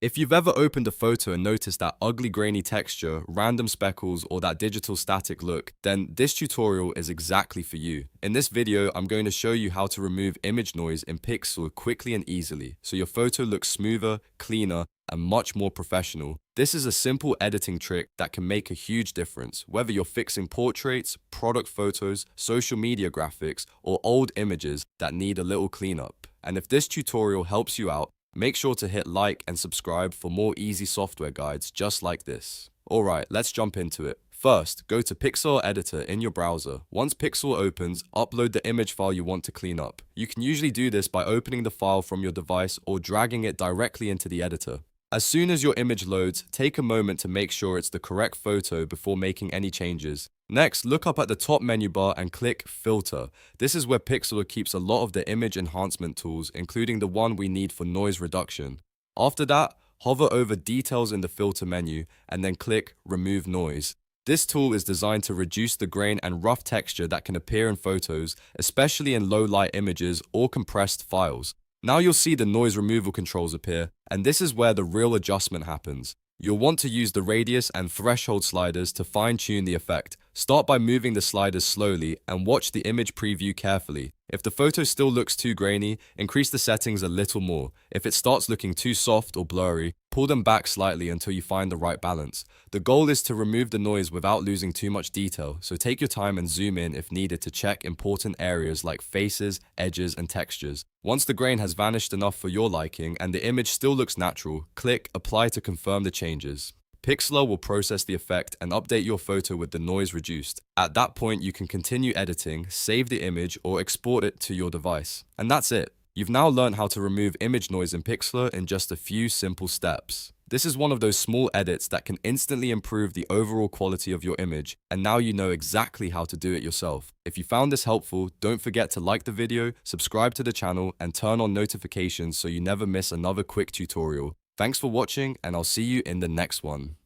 If you've ever opened a photo and noticed that ugly grainy texture, random speckles, or that digital static look, then this tutorial is exactly for you. In this video, I'm going to show you how to remove image noise in Pixlr quickly and easily, so your photo looks smoother, cleaner, and much more professional. This is a simple editing trick that can make a huge difference, whether you're fixing portraits, product photos, social media graphics, or old images that need a little cleanup. And if this tutorial helps you out, make sure to hit like and subscribe for more easy software guides just like this. Alright, let's jump into it. First, go to Pixlr Editor in your browser. Once Pixlr opens, upload the image file you want to clean up. You can usually do this by opening the file from your device or dragging it directly into the editor. As soon as your image loads, take a moment to make sure it's the correct photo before making any changes. Next, look up at the top menu bar and click Filter. This is where Pixlr keeps a lot of the image enhancement tools, including the one we need for noise reduction. After that, hover over Details in the filter menu and then click Remove Noise. This tool is designed to reduce the grain and rough texture that can appear in photos, especially in low light images or compressed files. Now you'll see the noise removal controls appear, and this is where the real adjustment happens. You'll want to use the radius and threshold sliders to fine-tune the effect. Start by moving the sliders slowly and watch the image preview carefully. If the photo still looks too grainy, increase the settings a little more. If it starts looking too soft or blurry, pull them back slightly until you find the right balance. The goal is to remove the noise without losing too much detail, so take your time and zoom in if needed to check important areas like faces, edges, and textures. Once the grain has vanished enough for your liking and the image still looks natural, click Apply to confirm the changes. Pixlr will process the effect and update your photo with the noise reduced. At that point, you can continue editing, save the image, or export it to your device. And that's it. You've now learned how to remove image noise in Pixlr in just a few simple steps. This is one of those small edits that can instantly improve the overall quality of your image, and now you know exactly how to do it yourself. If you found this helpful, don't forget to like the video, subscribe to the channel, and turn on notifications so you never miss another quick tutorial. Thanks for watching, and I'll see you in the next one.